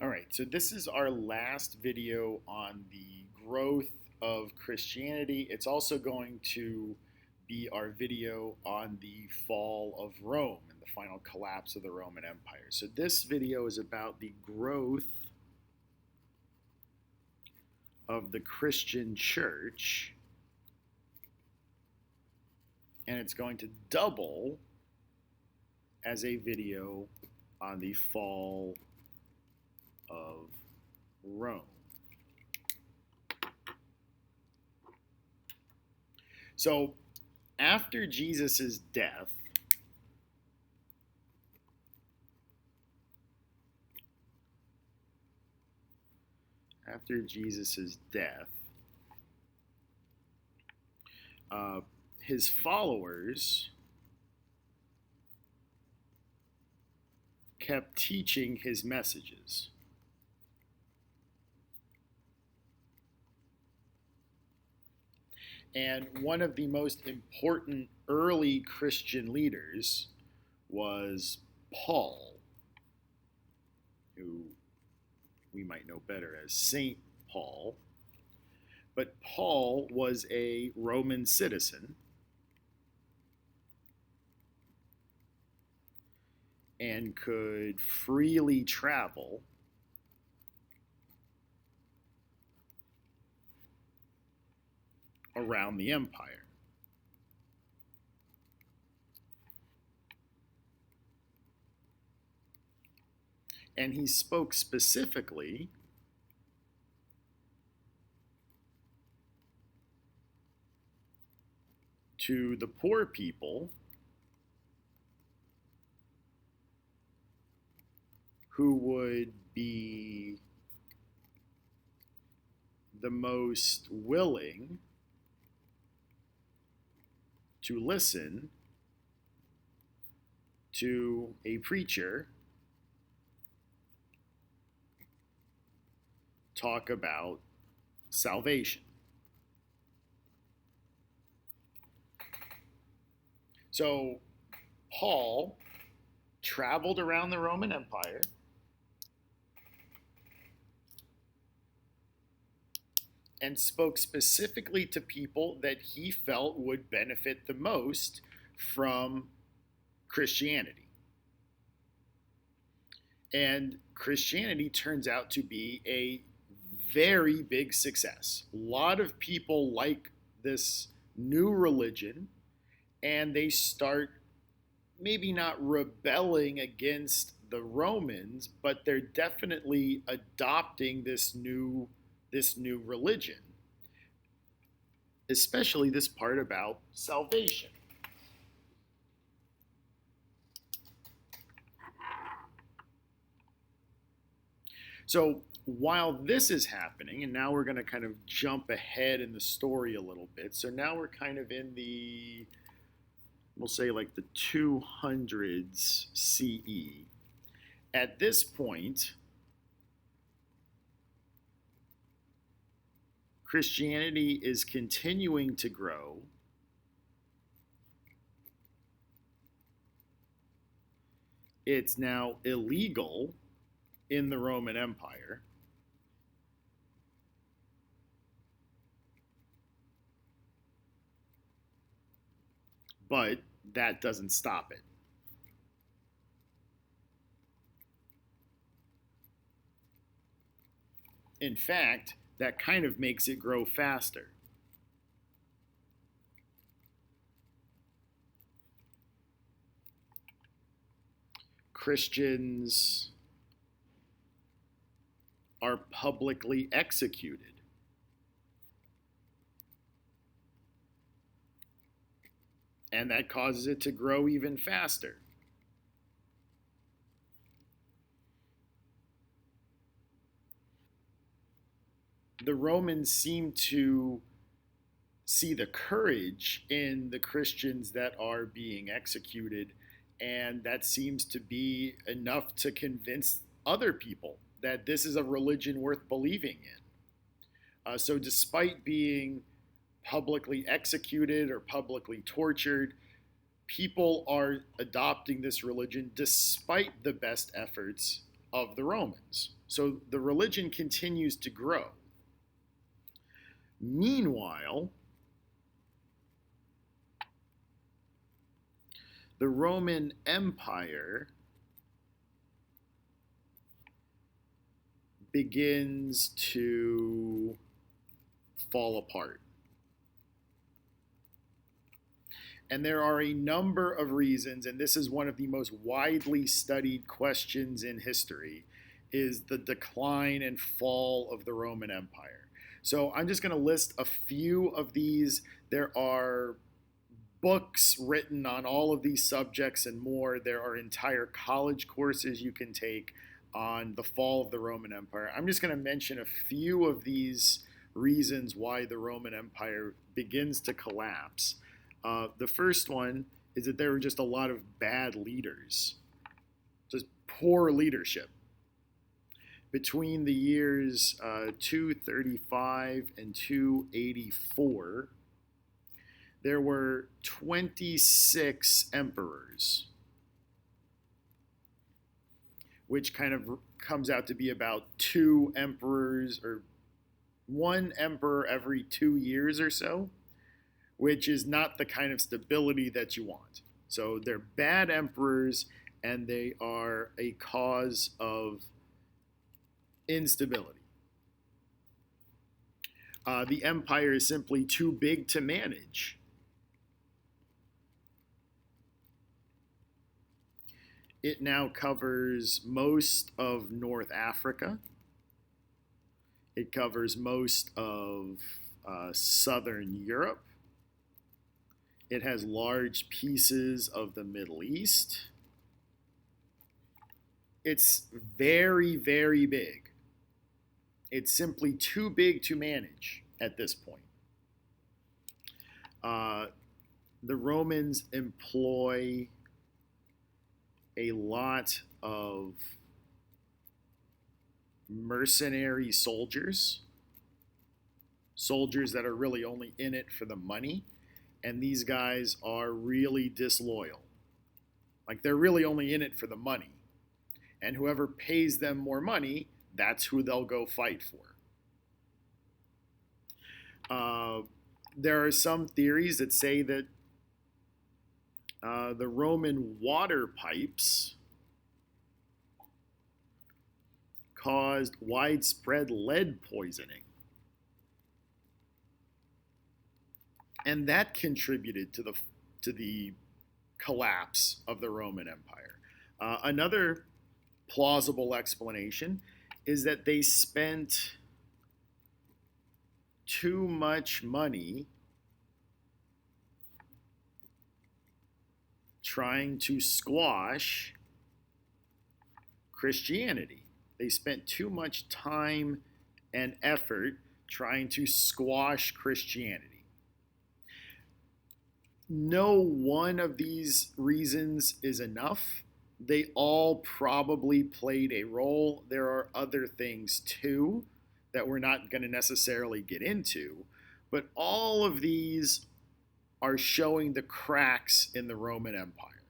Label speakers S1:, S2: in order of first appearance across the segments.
S1: All right, so this is our last video on the growth of Christianity. It's also going to be our video on the fall of Rome and the final collapse of the Roman Empire. So this video is about the growth of the Christian church, and it's going to double as a video on the fall of Rome. So after Jesus' death, his followers kept teaching his messages. And one of the most important early Christian leaders was Paul, who we might know better as Saint Paul. But Paul was a Roman citizen and could freely travel around the empire. And he spoke specifically to the poor people who would be the most willing to listen to a preacher talk about salvation. So Paul traveled around the Roman Empire and spoke specifically to people that he felt would benefit the most from Christianity. And Christianity turns out to be a very big success. A lot of people like this new religion, and they start maybe not rebelling against the Romans, but they're definitely adopting this new religion, especially this part about salvation. So while this is happening, and now we're going to kind of jump ahead in the story a little bit. So now we're kind of in the, we'll say like the 200s CE. At this point, Christianity is continuing to grow. It's now illegal in the Roman Empire. But that doesn't stop it. In fact, that kind of makes it grow faster. Christians are publicly executed. And that causes it to grow even faster. The Romans seem to see the courage in the Christians that are being executed, and that seems to be enough to convince other people that this is a religion worth believing in. So despite being publicly executed or publicly tortured, people are adopting this religion despite the best efforts of the Romans. So the religion continues to grow. Meanwhile, the Roman Empire begins to fall apart. And there are a number of reasons, and this is one of the most widely studied questions in history, is the decline and fall of the Roman Empire. So I'm just going to list a few of these. There are books written on all of these subjects and more. There are entire college courses you can take on the fall of the Roman Empire. I'm just going to mention a few of these reasons why the Roman Empire begins to collapse. The first one is that there were just a lot of bad leaders, just poor leadership. Between the years 235 and 284, there were 26 emperors, which kind of comes out to be about 2 emperors or 1 emperor every 2 years or so, which is not the kind of stability that you want. So they're bad emperors, and they are a cause of instability. The empire is simply too big to manage. It now covers most of North Africa. It covers most of Southern Europe. It has large pieces of the Middle East. It's very, very big. It's simply too big to manage at this point. The Romans employ a lot of mercenary soldiers that are really only in it for the money, and these guys are really disloyal. Like, they're really only in it for the money, and whoever pays them more money, that's who they'll go fight for. There are some theories that say that the Roman water pipes caused widespread lead poisoning. And that contributed to the collapse of the Roman Empire. Another plausible explanation is that they spent too much money trying to squash Christianity. They spent too much time and effort trying to squash Christianity. No one of these reasons is enough. They all probably played a role. There are other things too that we're not going to necessarily get into, but all of these are showing the cracks in the Roman Empire.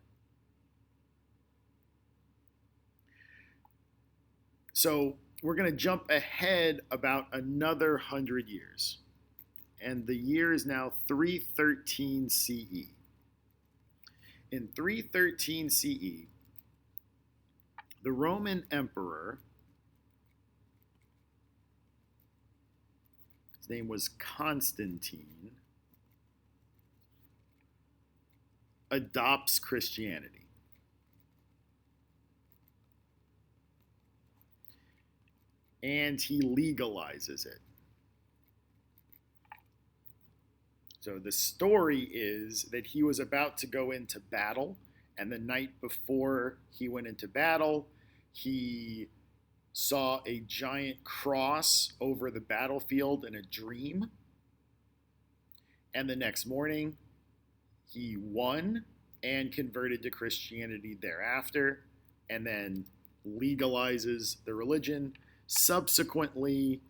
S1: So we're going to jump ahead about another 100 years. And the year is now 313 CE. In 313 CE, the Roman emperor, his name was Constantine, adopts Christianity. And he legalizes it. So the story is that he was about to go into battle, and the night before he went into battle, he saw a giant cross over the battlefield in a dream. And the next morning, he won and converted to Christianity thereafter, and then legalizes the religion. Subsequently,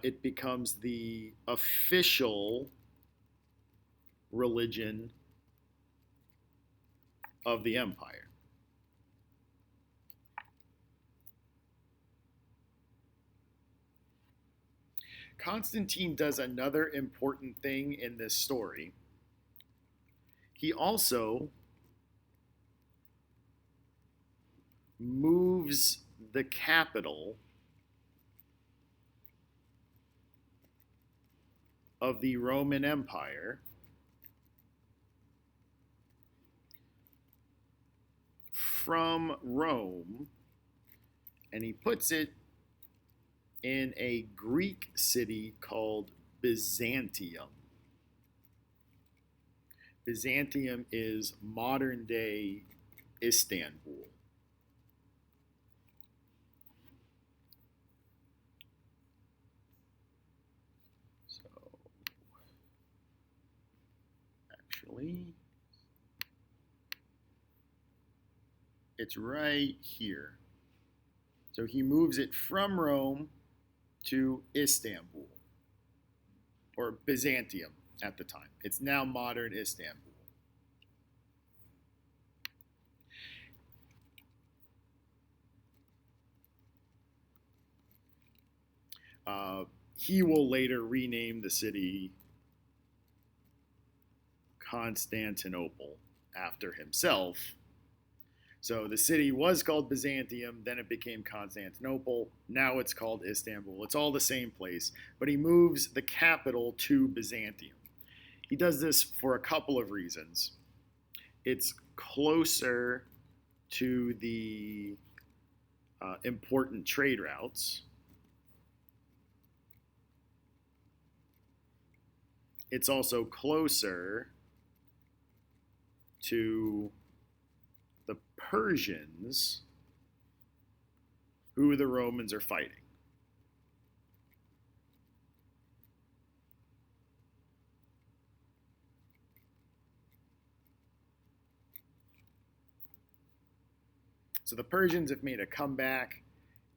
S1: it becomes the official religion of the empire. Constantine does another important thing in this story. He also moves the capital of the Roman Empire from Rome, and he puts it in a Greek city called Byzantium. Byzantium is modern day Istanbul. So, actually, it's right here. So he moves it from Rome to Istanbul, or Byzantium at the time. It's now modern Istanbul. He will later rename the city Constantinople after himself. So the city was called Byzantium, then it became Constantinople. Now it's called Istanbul. It's all the same place, but he moves the capital to Byzantium. He does this for a couple of reasons. It's closer to the important trade routes. It's also closer to the Persians, who the Romans are fighting. So the Persians have made a comeback,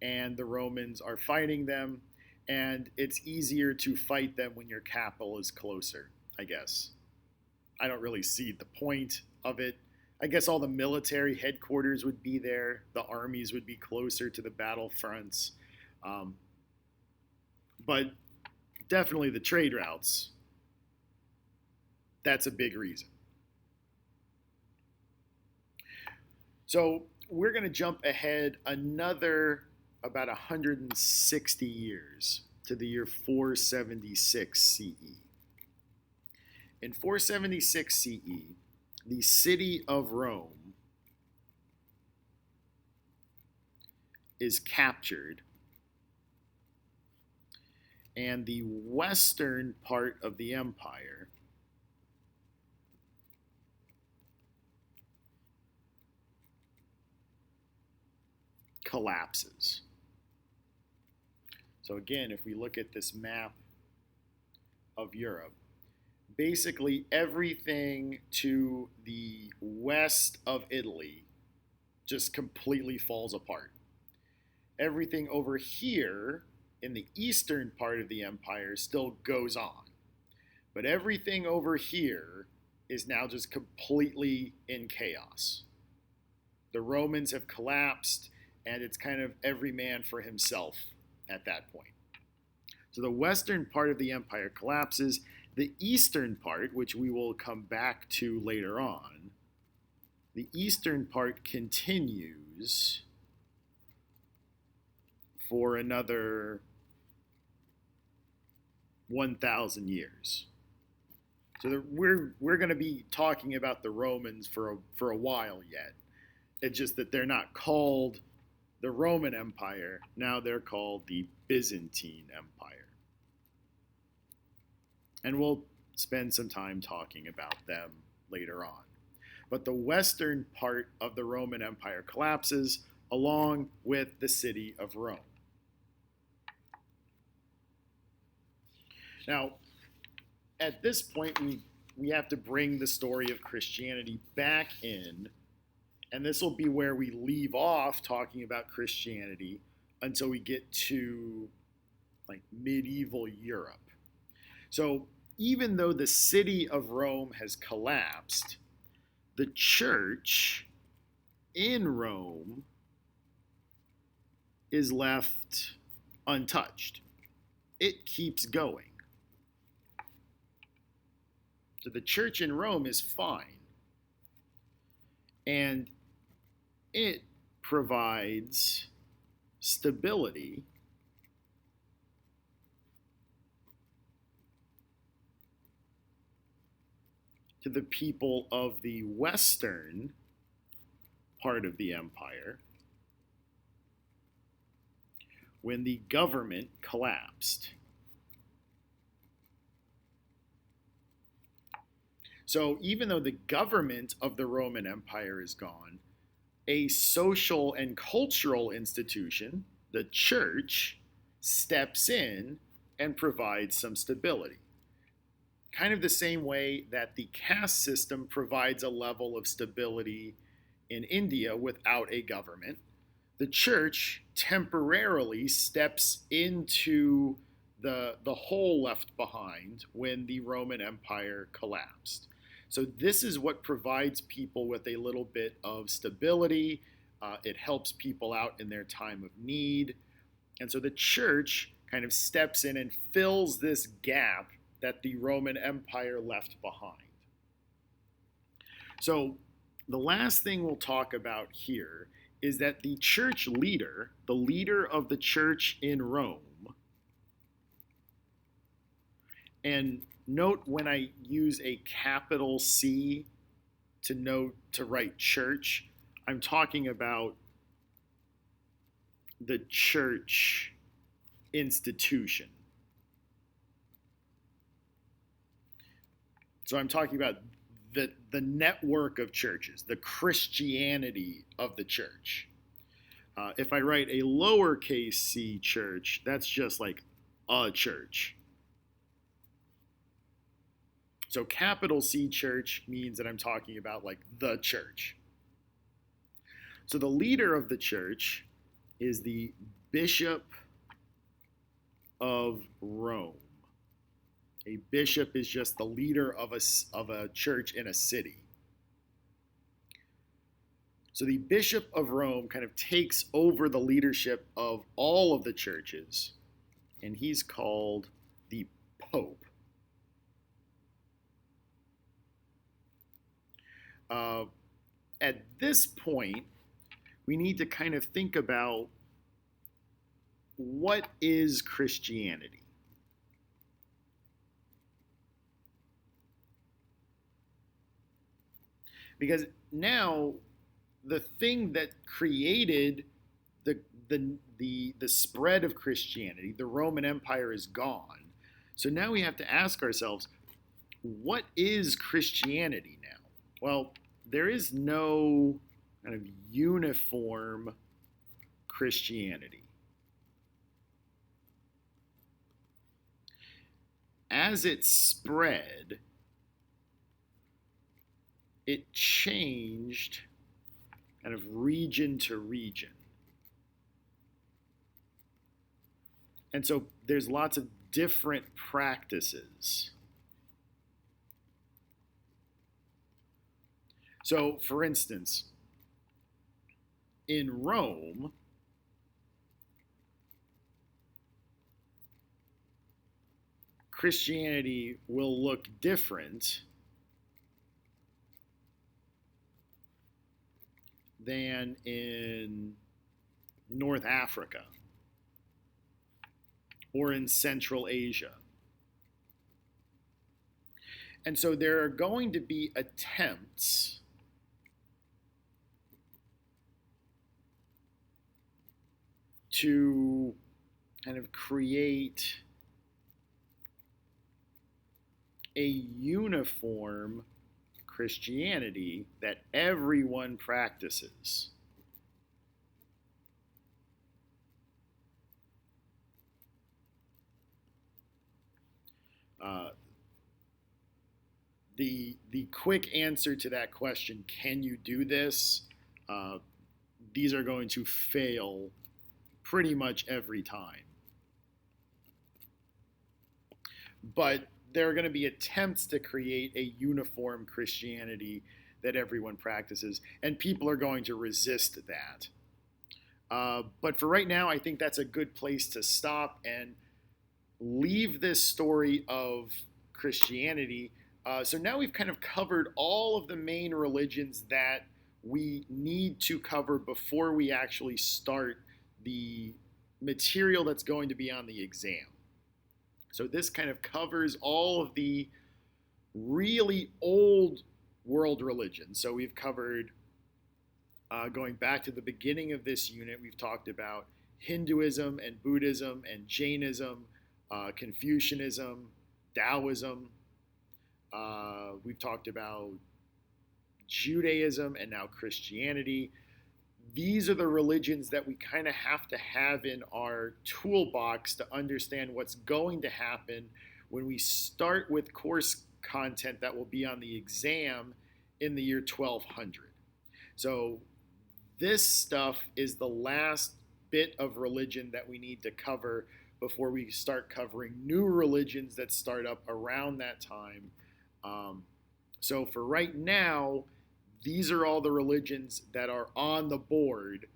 S1: and the Romans are fighting them, and it's easier to fight them when your capital is closer, I guess. I don't really see the point of it. I guess all the military headquarters would be there. The armies would be closer to the battlefronts. But definitely the trade routes. That's a big reason. So we're going to jump ahead another about 160 years to the year 476 CE. In 476 CE, the city of Rome is captured, and the western part of the empire collapses. So again, if we look at this map of Europe, basically everything to the west of Italy just completely falls apart. Everything over here in the eastern part of the empire still goes on. But everything over here is now just completely in chaos. The Romans have collapsed, and it's kind of every man for himself at that point. So the western part of the empire collapses. The eastern part, which we will come back to later on, the eastern part continues for another 1,000 years. So we're going to be talking about the Romans for a while yet. It's just that they're not called the Roman Empire. Now they're called the Byzantine Empire. And we'll spend some time talking about them later on. But the western part of the Roman Empire collapses along with the city of Rome. Now, at this point, we have to bring the story of Christianity back in, and this will be where we leave off talking about Christianity until we get to like medieval Europe. So even though the city of Rome has collapsed, the church in Rome is left untouched. it keeps going. So the church in Rome is fine. And it provides stability to the people of the western part of the empire when the government collapsed. So even though the government of the Roman Empire is gone, a social and cultural institution, the church, steps in and provides some stability. Kind of the same way that the caste system provides a level of stability in India without a government, the church temporarily steps into the hole left behind when the Roman Empire collapsed. So this is what provides people with a little bit of stability. It helps people out in their time of need. And so the church kind of steps in and fills this gap that the Roman Empire left behind. So the last thing we'll talk about here is that the church leader, the leader of the church in Rome, and note when I use a capital C to write church, I'm talking about the church institution. So I'm talking about the network of churches, the Christianity of the church. If I write a lowercase c church, that's just like a church. So capital C church means that I'm talking about like the church. So the leader of the church is the Bishop of Rome. A bishop is just the leader of a church in a city. So the Bishop of Rome kind of takes over the leadership of all of the churches, and he's called the Pope. At this point, we need to kind of think about what is Christianity? Because now the thing that created the spread of Christianity, the Roman Empire, is gone. So now we have to ask ourselves, what is Christianity now? Well, there is no kind of uniform Christianity. As it spread, it changed kind of region to region. And so there's lots of different practices. So, for instance, in Rome, Christianity will look different than in North Africa or in Central Asia. And so there are going to be attempts to kind of create a uniform Christianity that everyone practices. The quick answer to that question, can you do this? These are going to fail pretty much every time. But there are going to be attempts to create a uniform Christianity that everyone practices, and people are going to resist that. But for right now, I think that's a good place to stop, and leave this story of Christianity. So now we've kind of covered all of the main religions that we need to cover before we actually start the material that's going to be on the exam. So this kind of covers all of the really old world religions. So we've covered, going back to the beginning of this unit, we've talked about Hinduism and Buddhism and Jainism, Confucianism, Taoism. We've talked about Judaism and now Christianity. These are the religions that we kind of have to have in our toolbox to understand what's going to happen when we start with course content that will be on the exam in the year 1200. So this stuff is the last bit of religion that we need to cover before we start covering new religions that start up around that time. So for right now, these are all the religions that are on the board.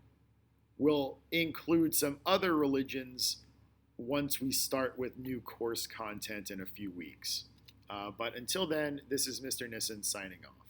S1: We'll include some other religions once we start with new course content in a few weeks. But until then, this is Mr. Nissen signing off.